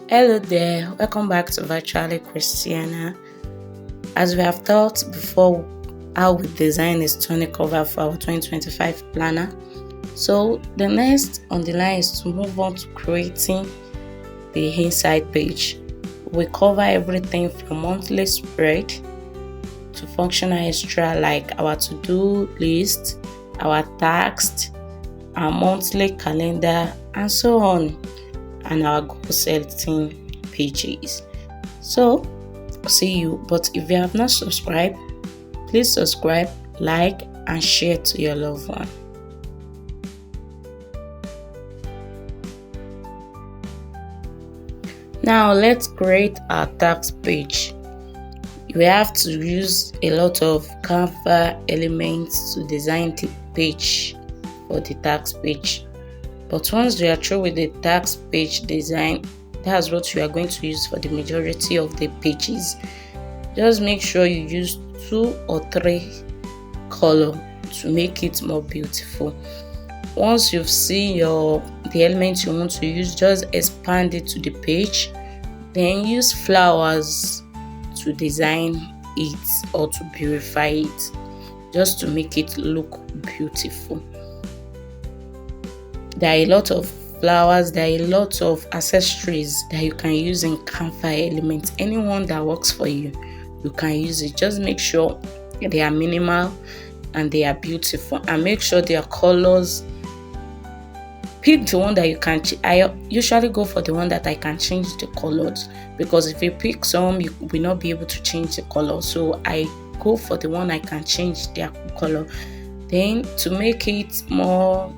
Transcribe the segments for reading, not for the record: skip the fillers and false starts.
Hello there, welcome back to Virtually Christiana. As we have thought before how we design a stunning cover for our 2025 planner. So the next on the line is to move on to creating the inside page. We cover everything from monthly spread to functional extra like our to-do list, our tasks, our monthly calendar, and so on, and our goal setting pages. So see you, but if you have not subscribed, please subscribe, like, and share to your loved one. Now let's create our tax page. We have to use a lot of Canva elements to design the page for the tax page. But once you are through with the tax page design, that's what you are going to use for the majority of the pages. Just make sure you use 2 or 3 colors to make it more beautiful. Once you've seen the elements you want to use, just expand it to the page. Then use flowers to design it or to beautify it, just to make it look beautiful. There are a lot of flowers, there are a lot of accessories that you can use in Canva elements. Anyone that works for you, you can use it. Just make sure they are minimal and they are beautiful, and make sure their colors. Pick the one that you can. I usually go for the one that I can change the colors, because if you pick some, you will not be able to change the color. So I go for the one I can change their color. Then to make it more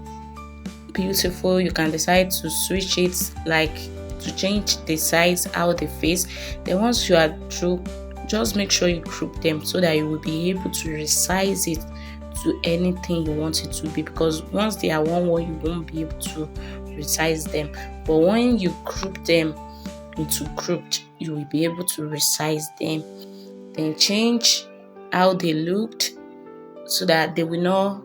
beautiful, you can decide to switch it, like to change the size out the face. Then once you are through, just make sure you group them so that you will be able to resize it to anything you want it to be, because once they are one you won't be able to resize them. But when you group them into grouped, you will be able to resize them. Then change how they looked so that they will not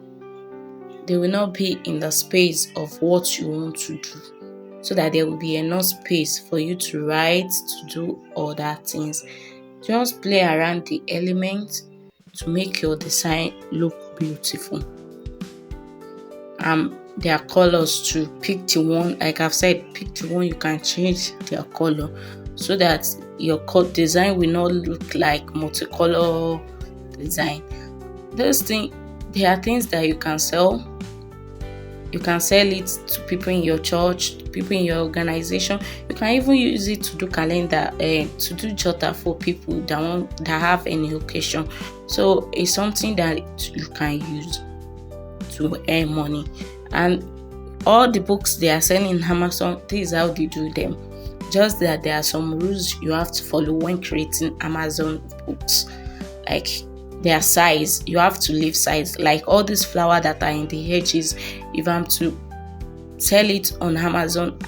be in the space of what you want to do, so that there will be enough space for you to write, to do other things. Just play around the elements to make your design look beautiful. Their colors too. Pick the one, like I've said, pick the one you can change their color, so that your design will not look like multicolor design. There are things that you can sell. You can sell it to people in your church, people in your organization. You can even use it to do calendar, to do jotter for people that have any occasion. So it's something that you can use to earn money. And all the books they are selling in Amazon, this is how they do them. Just that there are some rules you have to follow when creating Amazon books, like their size. You have to leave size, like all these flowers that are in the edges. If I'm to sell it on Amazon,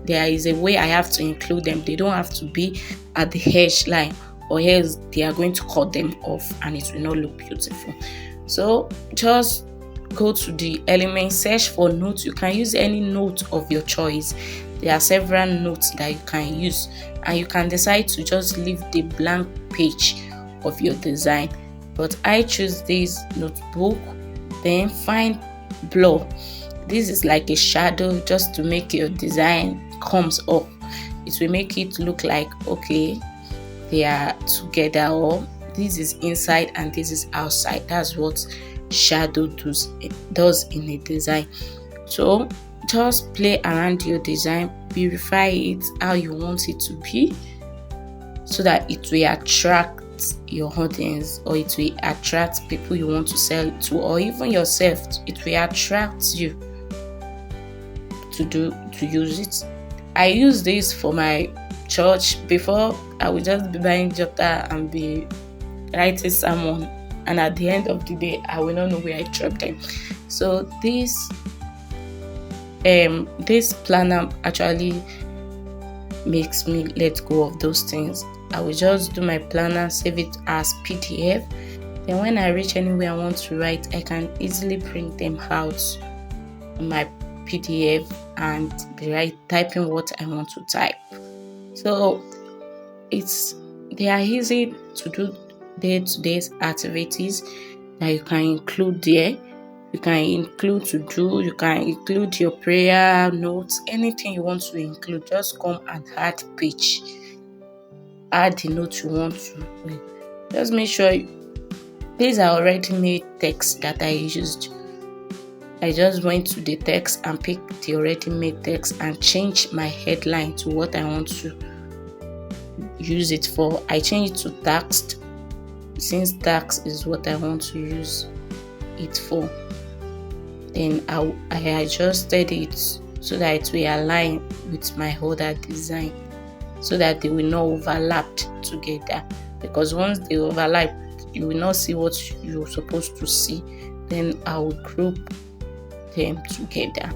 there is a way I have to include them. They don't have to be at the edge line, or else they are going to cut them off and it will not look beautiful. So just go to the element, search for notes. You can use any note of your choice. There are several notes that you can use, and you can decide to just leave the blank page of your design. But I choose this notebook. Then find blur. This is like a shadow, just to make your design comes up. It will make it look like, okay, they are together, or this is inside and this is outside. That's what shadow does in a design. So just play around your design, beautify it how you want it to be, so that it will attract your audience, or it will attract people you want to sell it to, or even yourself. It will attract you to use it. I use this for my church. Before, I would just be buying jotter and be writing sermon, and at the end of the day I will not know where I dropped them. So this planner actually makes me let go of those things. I will just do my planner, save it as PDF, Then when I reach anywhere I want to write, I can easily print them out on my PDF and be typing what I want to type. So they are easy to do day-to-day activities that you can include there. You can include to do, you can include your prayer notes, anything you want to include. Just come and add page. Add the note you want to. Just make sure these are already made text that I used. I just went to the text and picked the already made text and changed my headline to what I want to use it for. I changed it to text since text is what I want to use it for. Then I adjusted it so that it will align with my other design, so that they will not overlap together. Because once they overlap, you will not see what you're supposed to see. Then I will group them together.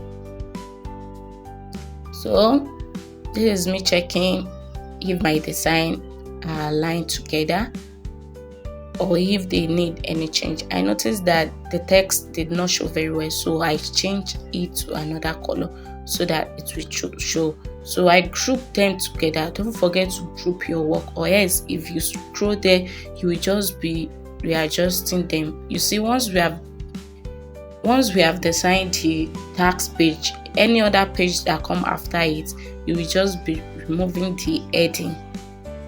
So this is me checking if my design are aligned together or if they need any change. I noticed that the text did not show very well, so I changed it to another color so that it will show. So I grouped them together. Don't forget to group your work, or else if you scroll there, you will just be readjusting them. You see, once we have designed the text page, any other page that come after it, you will just be removing the heading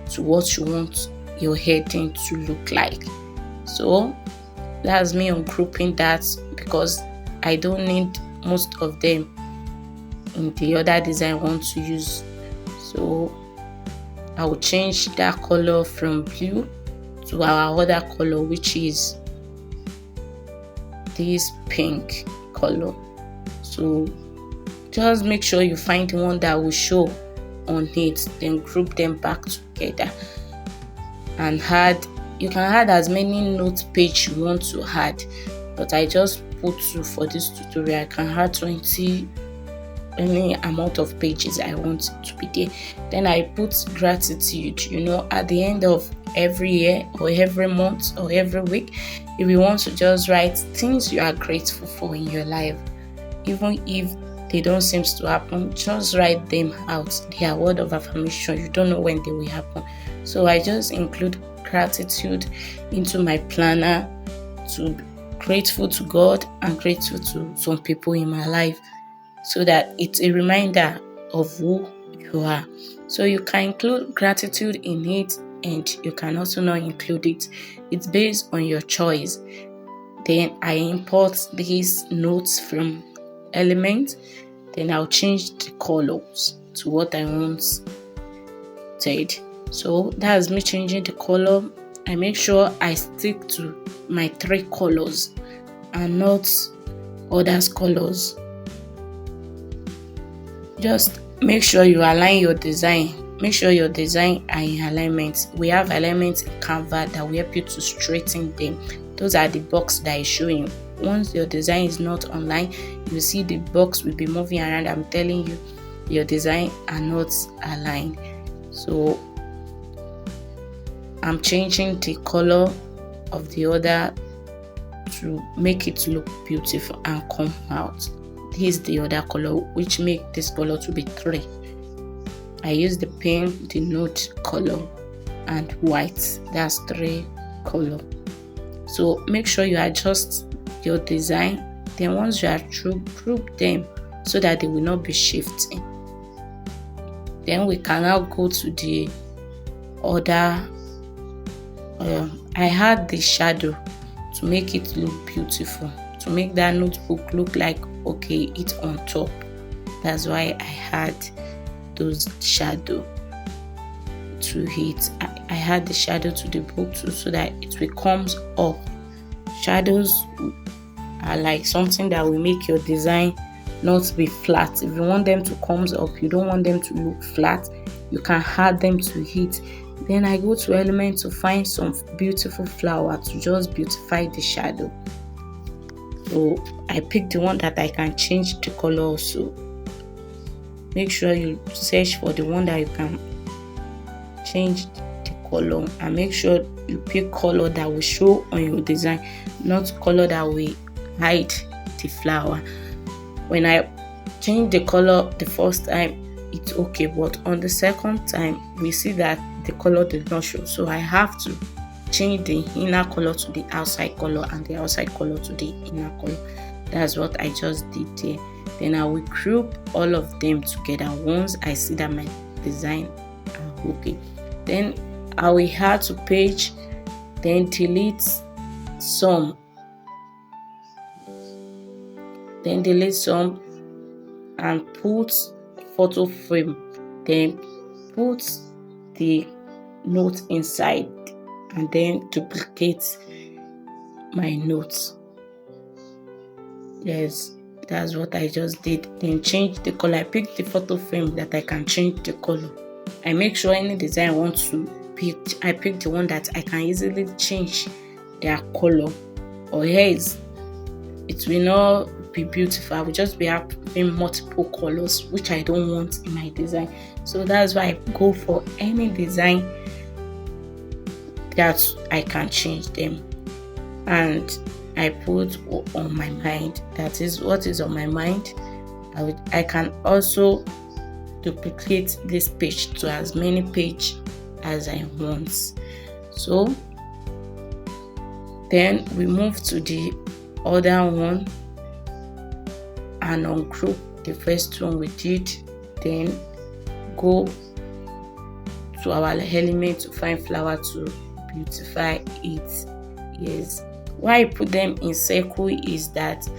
to what you want your heading to look like. So that's me ungrouping that, because I don't need most of them in the other design I want to use. So I will change that color from blue to our other color, which is this pink color. So just make sure you find the one that will show on it, then group them back together and you can add as many note page you want to add, but I just put 2 for this tutorial. I can add 20, any amount of pages I want to be there. Then I put gratitude. At the end of every year or every month or every week, if you want to just write things you are grateful for in your life, even if they don't seem to happen, just write them out. They are word of affirmation. You don't know when they will happen. So I just include gratitude into my planner, to be grateful to God and grateful to some people in my life, so that it's a reminder of who you are. So you can include gratitude in it, and you can also not include it. It's based on your choice. Then I import these notes from Element. Then I'll change the colors to what I want. So that's me changing the color. I make sure I stick to my 3 colors and not others colors. Just make sure you align your design. Make sure your design are in alignment. We have alignments in Canva that will help you to straighten them. Those are the box that is showing. Once your design is not online, you see the box will be moving around. I'm telling you, your design are not aligned. So I'm changing the color of the other to make it look beautiful and come out. This is the other color, which make this color to be 3. I use the pink, the note color, and white. That's 3 color. So make sure you adjust your design. Then once you are through, group them so that they will not be shifting. Then we can now go to the other. I had the shadow to make it look beautiful, to make that notebook look like okay, it's on top. That's why I had those shadow to it. I had the shadow to the book too, so that it will comes up. Shadows are like something that will make your design not be flat. If you want them to come up, you don't want them to look flat, you can add them to it. Then I go to Element to find some beautiful flower to just beautify the shadow. So I picked the one that I can change the color also. Make sure you search for the one that you can change the color, and make sure you pick color that will show on your design, not color that will hide the flower. When I change the color the first time, it's okay, but on the second time we see that the color did not show, so I have to change the inner color to the outside color and the outside color to the inner color. That's what I just did there. Then I will group all of them together once I see that my design are okay. Then I will add to page, then delete some, and put photo frame, then put the note inside, and then duplicate my notes. Yes, that's what I just did. Then change the color. I picked the photo frame that I can change the color. I make sure any design I want to pick, I pick the one that I can easily change their color, or else it will not be beautiful. I will just be having multiple colors, which I don't want in my design. So that's why I go for any design that I can change them, and I put on my mind. That is what is on my mind. I can also duplicate this page to as many pages as I want. So then we move to the other one and ungroup the first one we did. Then go to our element to find flower to beautify it. Yes, why I put them in circle is that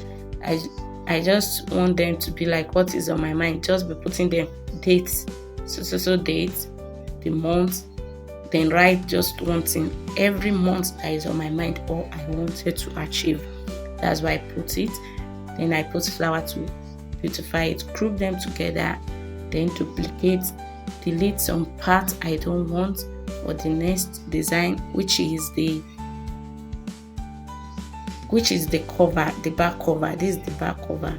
I just want them to be like what is on my mind. Just be putting them dates, so date, the month, then write just one thing every month that is on my mind or I wanted to achieve. That's why I put it. Then I put flower to beautify it, group them together, then duplicate, delete some part I don't want for the next design, which is the cover, the back cover. This is the back cover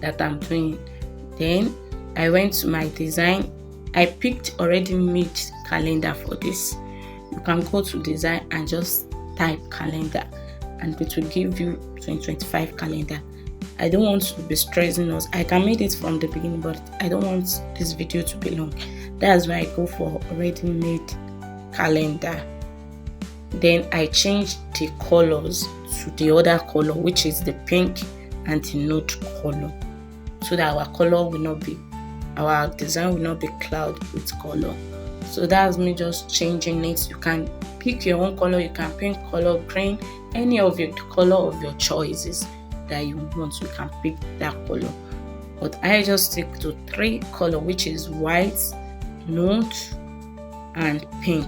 that I'm doing. Then I went to my design. I picked already made calendar for this. You can go to design and just type calendar and it will give you 2025 calendar. I don't want to be stressing us. I can make it from the beginning, but I don't want this video to be long. That's why I go for already made calendar. Then I change the colors to the other color, which is the pink and the nude color, so that our design will not be clouded with color. So that's me just changing it. You can pick your own color. You can pick color green, any of the color of your choices that you want. You can pick that color, but I just stick to 3 color, which is white, nude, and pink,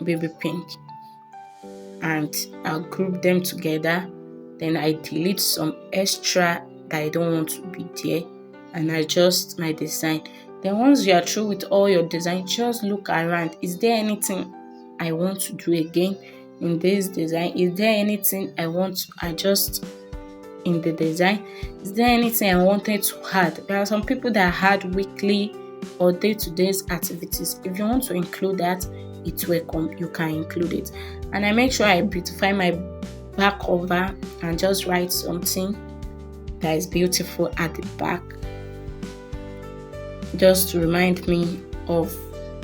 baby pink. And I'll group them together. Then I delete some extra that I don't want to be there and adjust my design. Then once you are through with all your design, just look around. Is there anything I want to do again in this design? Is there anything I want to adjust in the design? Is there anything I wanted to add? There are some people that add weekly or day-to-day activities. If you want to include that, it's welcome. You can include it. And I make sure I beautify my back cover and just write something that is beautiful at the back, just to remind me of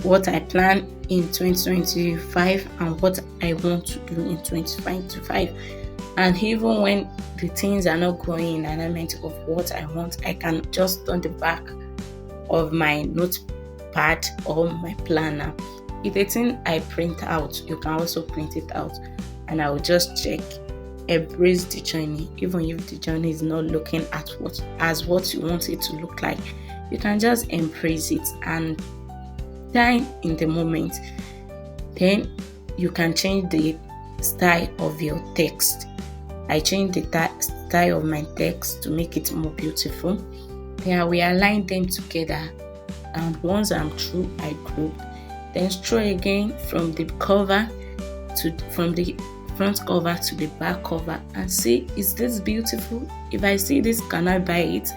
what I plan in 2025 and what I want to do in 2025. And even when the things are not going in alignment of what I want, I can just on the back of my notepad or my planner. If a thing I print out, you can also print it out, and I will just check, embrace the journey. Even if the journey is not looking at what you want it to look like, you can just embrace it and die in the moment. Then you can change the style of your text. I change the style of my text to make it more beautiful. Then we align them together, and once I'm through, I group. Then stroll again from the front cover to the back cover and see, is this beautiful? If I see this, can I buy it?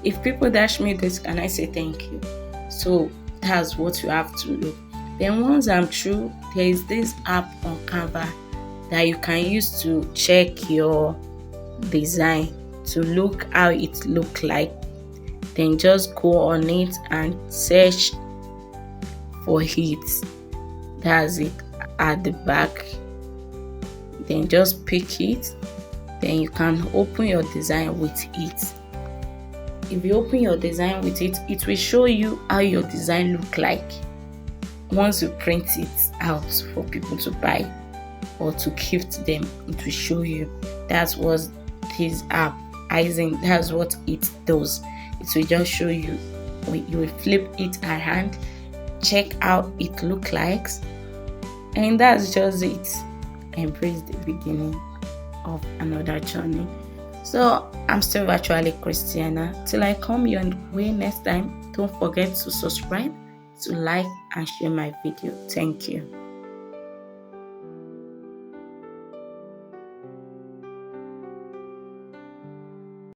If people dash me this, can I say thank you? So that's what you have to do. Then once I'm through, there is this app on Canva that you can use to check your design, to look how it look like. Then just go on it and search for it. That's it at the back. Then just pick it. Then you can open your design with it. If you open your design with it, it will show you how your design look like once you print it out for people to buy or to gift them. It will show you. That's what this app Finalizing, that's what it does. It will just show you. You will flip it around, check how it look like, and that's just it. Embrace the beginning of another journey. So I'm still virtually Christiana. Till I come your way next time, don't forget to subscribe, to like and share my video. Thank you.